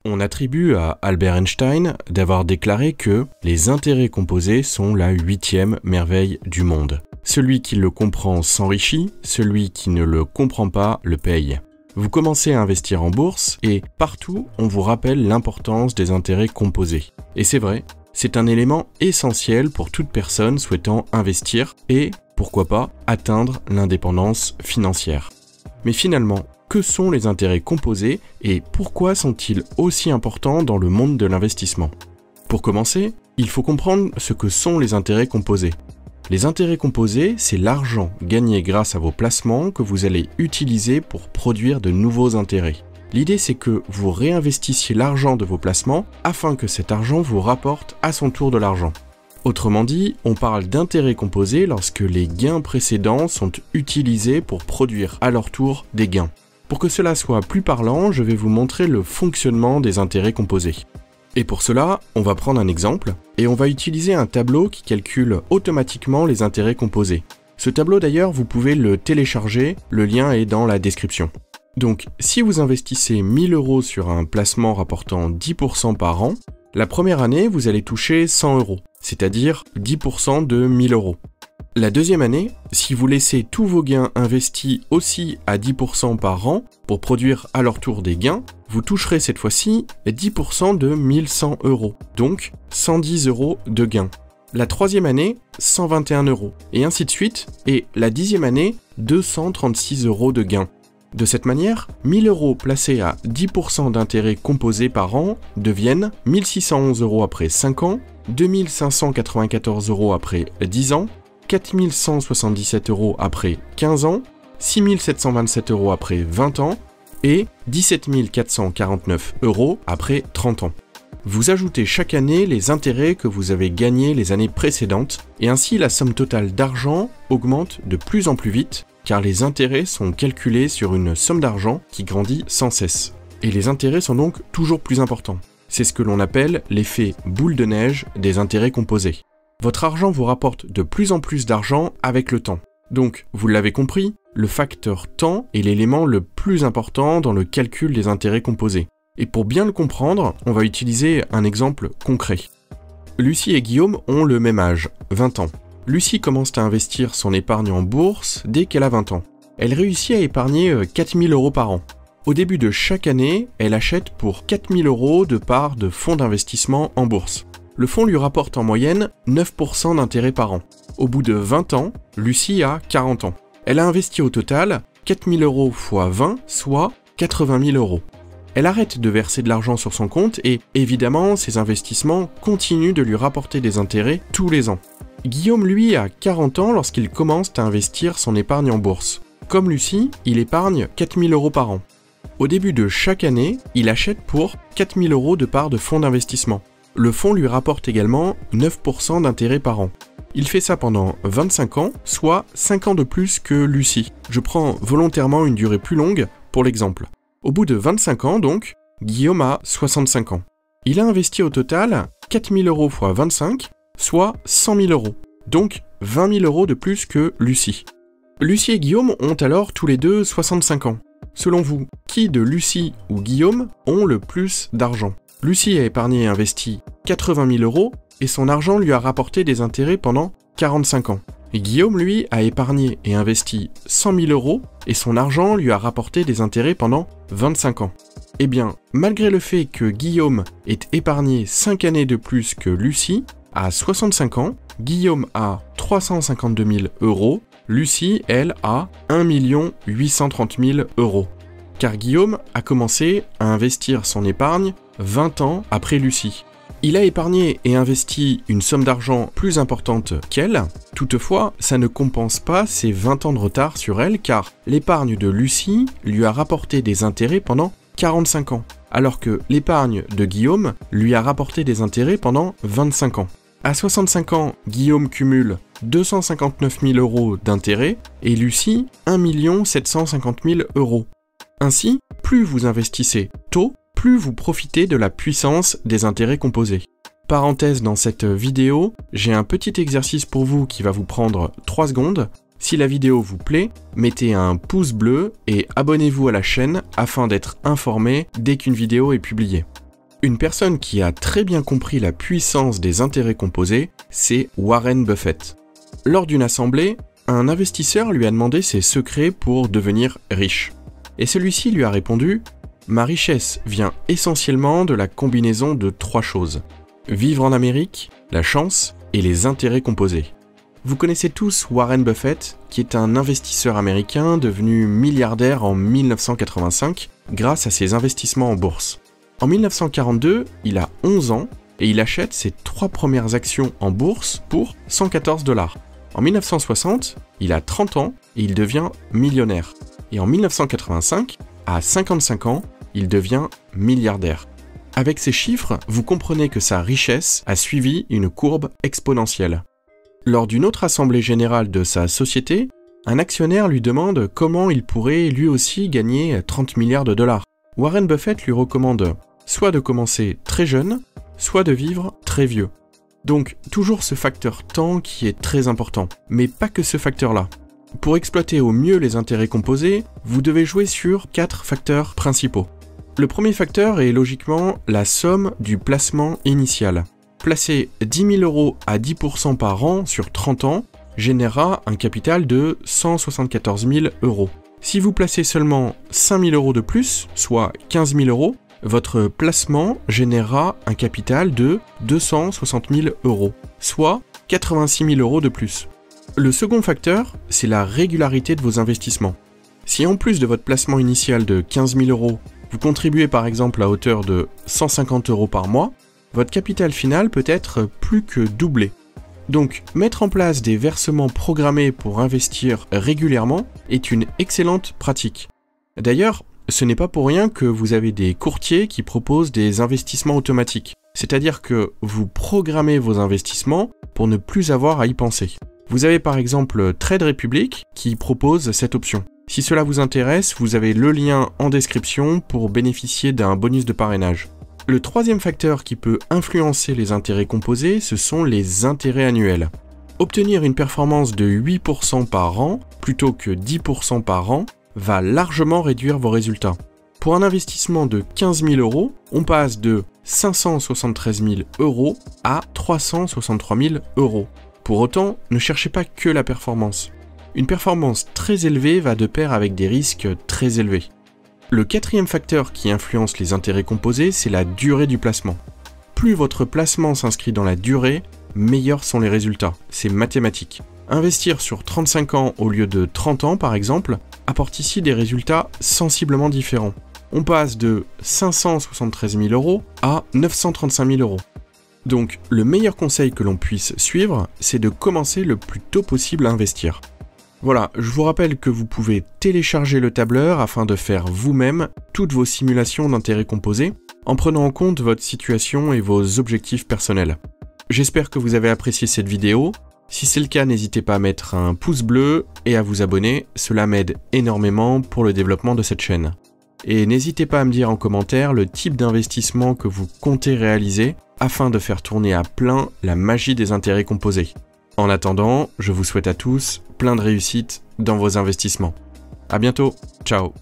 On attribue à Albert Einstein d'avoir déclaré que les intérêts composés sont la 8e merveille du monde. Celui qui le comprend s'enrichit, celui qui ne le comprend pas le paye. Vous commencez à investir en bourse et partout on vous rappelle l'importance des intérêts composés. Et c'est vrai, c'est un élément essentiel pour toute personne souhaitant investir et, pourquoi pas, atteindre l'indépendance financière. Mais finalement, que sont les intérêts composés et pourquoi sont-ils aussi importants dans le monde de l'investissement? Pour commencer, il faut comprendre ce que sont les intérêts composés. Les intérêts composés, c'est l'argent gagné grâce à vos placements que vous allez utiliser pour produire de nouveaux intérêts. L'idée, c'est que vous réinvestissiez l'argent de vos placements afin que cet argent vous rapporte à son tour de l'argent. Autrement dit, on parle d'intérêts composés lorsque les gains précédents sont utilisés pour produire à leur tour des gains. Pour que cela soit plus parlant, je vais vous montrer le fonctionnement des intérêts composés. Et pour cela, on va prendre un exemple, et on va utiliser un tableau qui calcule automatiquement les intérêts composés. Ce tableau d'ailleurs, vous pouvez le télécharger, le lien est dans la description. Donc, si vous investissez 1000 € sur un placement rapportant 10% par an, la première année, vous allez toucher 100 €, c'est-à-dire 10% de 1000 €. La deuxième année, si vous laissez tous vos gains investis aussi à 10% par an pour produire à leur tour des gains, vous toucherez cette fois-ci 10% de 1100 €, donc 110 € de gains. La troisième année, 121 €, et ainsi de suite, et la 10e année, 236 € de gains. De cette manière, 1000 € placés à 10% d'intérêts composés par an deviennent 1611 € après 5 ans, 2594 € après 10 ans, 4177 € après 15 ans, 6727 € après 20 ans et 17 449 € après 30 ans. Vous ajoutez chaque année les intérêts que vous avez gagnés les années précédentes et ainsi la somme totale d'argent augmente de plus en plus vite car les intérêts sont calculés sur une somme d'argent qui grandit sans cesse. Et les intérêts sont donc toujours plus importants. C'est ce que l'on appelle l'effet boule de neige des intérêts composés. Votre argent vous rapporte de plus en plus d'argent avec le temps. Donc, vous l'avez compris, le facteur temps est l'élément le plus important dans le calcul des intérêts composés. Et pour bien le comprendre, on va utiliser un exemple concret. Lucie et Guillaume ont le même âge, 20 ans. Lucie commence à investir son épargne en bourse dès qu'elle a 20 ans. Elle réussit à épargner 4000 € par an. Au début de chaque année, elle achète pour 4000 € de parts de fonds d'investissement en bourse. Le fonds lui rapporte en moyenne 9% d'intérêt par an. Au bout de 20 ans, Lucie a 40 ans. Elle a investi au total 4000 € x 20, soit 80 000 €. Elle arrête de verser de l'argent sur son compte et, évidemment, ses investissements continuent de lui rapporter des intérêts tous les ans. Guillaume, lui, a 40 ans lorsqu'il commence à investir son épargne en bourse. Comme Lucie, il épargne 4000 € par an. Au début de chaque année, il achète pour 4000 € de parts de fonds d'investissement. Le fonds lui rapporte également 9% d'intérêt par an. Il fait ça pendant 25 ans, soit 5 ans de plus que Lucie. Je prends volontairement une durée plus longue pour l'exemple. Au bout de 25 ans donc, Guillaume a 65 ans. Il a investi au total 4000 € x 25, soit 100 000 €, donc 20 000 € de plus que Lucie. Lucie et Guillaume ont alors tous les deux 65 ans. Selon vous, qui de Lucie ou Guillaume ont le plus d'argent? Lucie a épargné et investi 80 000 € et son argent lui a rapporté des intérêts pendant 45 ans. Et Guillaume, lui, a épargné et investi 100 000 € et son argent lui a rapporté des intérêts pendant 25 ans. Eh bien, malgré le fait que Guillaume ait épargné 5 années de plus que Lucie, à 65 ans, Guillaume a 352 000 €, Lucie, elle, a 1 830 000 €. Car Guillaume a commencé à investir son épargne 20 ans après Lucie. Il a épargné et investi une somme d'argent plus importante qu'elle, toutefois, ça ne compense pas ses 20 ans de retard sur elle car l'épargne de Lucie lui a rapporté des intérêts pendant 45 ans, alors que l'épargne de Guillaume lui a rapporté des intérêts pendant 25 ans. À 65 ans, Guillaume cumule 259 000 € d'intérêts et Lucie 1 750 000 €. Ainsi, plus vous investissez tôt, plus vous profitez de la puissance des intérêts composés. Parenthèse dans cette vidéo, j'ai un petit exercice pour vous qui va vous prendre 3 secondes. Si la vidéo vous plaît, mettez un pouce bleu et abonnez-vous à la chaîne afin d'être informé dès qu'une vidéo est publiée. Une personne qui a très bien compris la puissance des intérêts composés, c'est Warren Buffett. Lors d'une assemblée, un investisseur lui a demandé ses secrets pour devenir riche. Et celui-ci lui a répondu « Ma richesse vient essentiellement de la combinaison de 3 choses. Vivre en Amérique, la chance et les intérêts composés. » Vous connaissez tous Warren Buffett, qui est un investisseur américain devenu milliardaire en 1985 grâce à ses investissements en bourse. En 1942, il a 11 ans et il achète ses 3 premières actions en bourse pour 114 $. En 1960, il a 30 ans et il devient millionnaire. Et en 1985, à 55 ans, il devient milliardaire. Avec ces chiffres, vous comprenez que sa richesse a suivi une courbe exponentielle. Lors d'une autre assemblée générale de sa société, un actionnaire lui demande comment il pourrait lui aussi gagner 30 milliards de $. Warren Buffett lui recommande soit de commencer très jeune, soit de vivre très vieux. Donc toujours ce facteur temps qui est très important, mais pas que ce facteur-là. Pour exploiter au mieux les intérêts composés, vous devez jouer sur 4 facteurs principaux. Le premier facteur est logiquement la somme du placement initial. Placer 10 000 € à 10% par an sur 30 ans générera un capital de 174 000 €. Si vous placez seulement 5 000 € de plus, soit 15 000 €, votre placement générera un capital de 260 000 €, soit 86 000 € de plus. Le second facteur, c'est la régularité de vos investissements. Si en plus de votre placement initial de 15 000 €, vous contribuez par exemple à hauteur de 150 € par mois, votre capital final peut être plus que doublé. Donc, mettre en place des versements programmés pour investir régulièrement est une excellente pratique. D'ailleurs, ce n'est pas pour rien que vous avez des courtiers qui proposent des investissements automatiques. C'est-à-dire que vous programmez vos investissements pour ne plus avoir à y penser. Vous avez par exemple Trade Republic qui propose cette option. Si cela vous intéresse, vous avez le lien en description pour bénéficier d'un bonus de parrainage. Le troisième facteur qui peut influencer les intérêts composés, ce sont les intérêts annuels. Obtenir une performance de 8% par an plutôt que 10% par an va largement réduire vos résultats. Pour un investissement de 15 000 €, on passe de 573 000 € à 363 000 €. Pour autant, ne cherchez pas que la performance. Une performance très élevée va de pair avec des risques très élevés. Le quatrième facteur qui influence les intérêts composés, c'est la durée du placement. Plus votre placement s'inscrit dans la durée, meilleurs sont les résultats. C'est mathématique. Investir sur 35 ans au lieu de 30 ans par exemple, apporte ici des résultats sensiblement différents. On passe de 573 000 € à 935 000 €. Donc le meilleur conseil que l'on puisse suivre, c'est de commencer le plus tôt possible à investir. Voilà, je vous rappelle que vous pouvez télécharger le tableur afin de faire vous-même toutes vos simulations d'intérêts composés en prenant en compte votre situation et vos objectifs personnels. J'espère que vous avez apprécié cette vidéo. Si c'est le cas, n'hésitez pas à mettre un pouce bleu et à vous abonner, cela m'aide énormément pour le développement de cette chaîne. Et n'hésitez pas à me dire en commentaire le type d'investissement que vous comptez réaliser afin de faire tourner à plein la magie des intérêts composés. En attendant, je vous souhaite à tous plein de réussite dans vos investissements. À bientôt, ciao.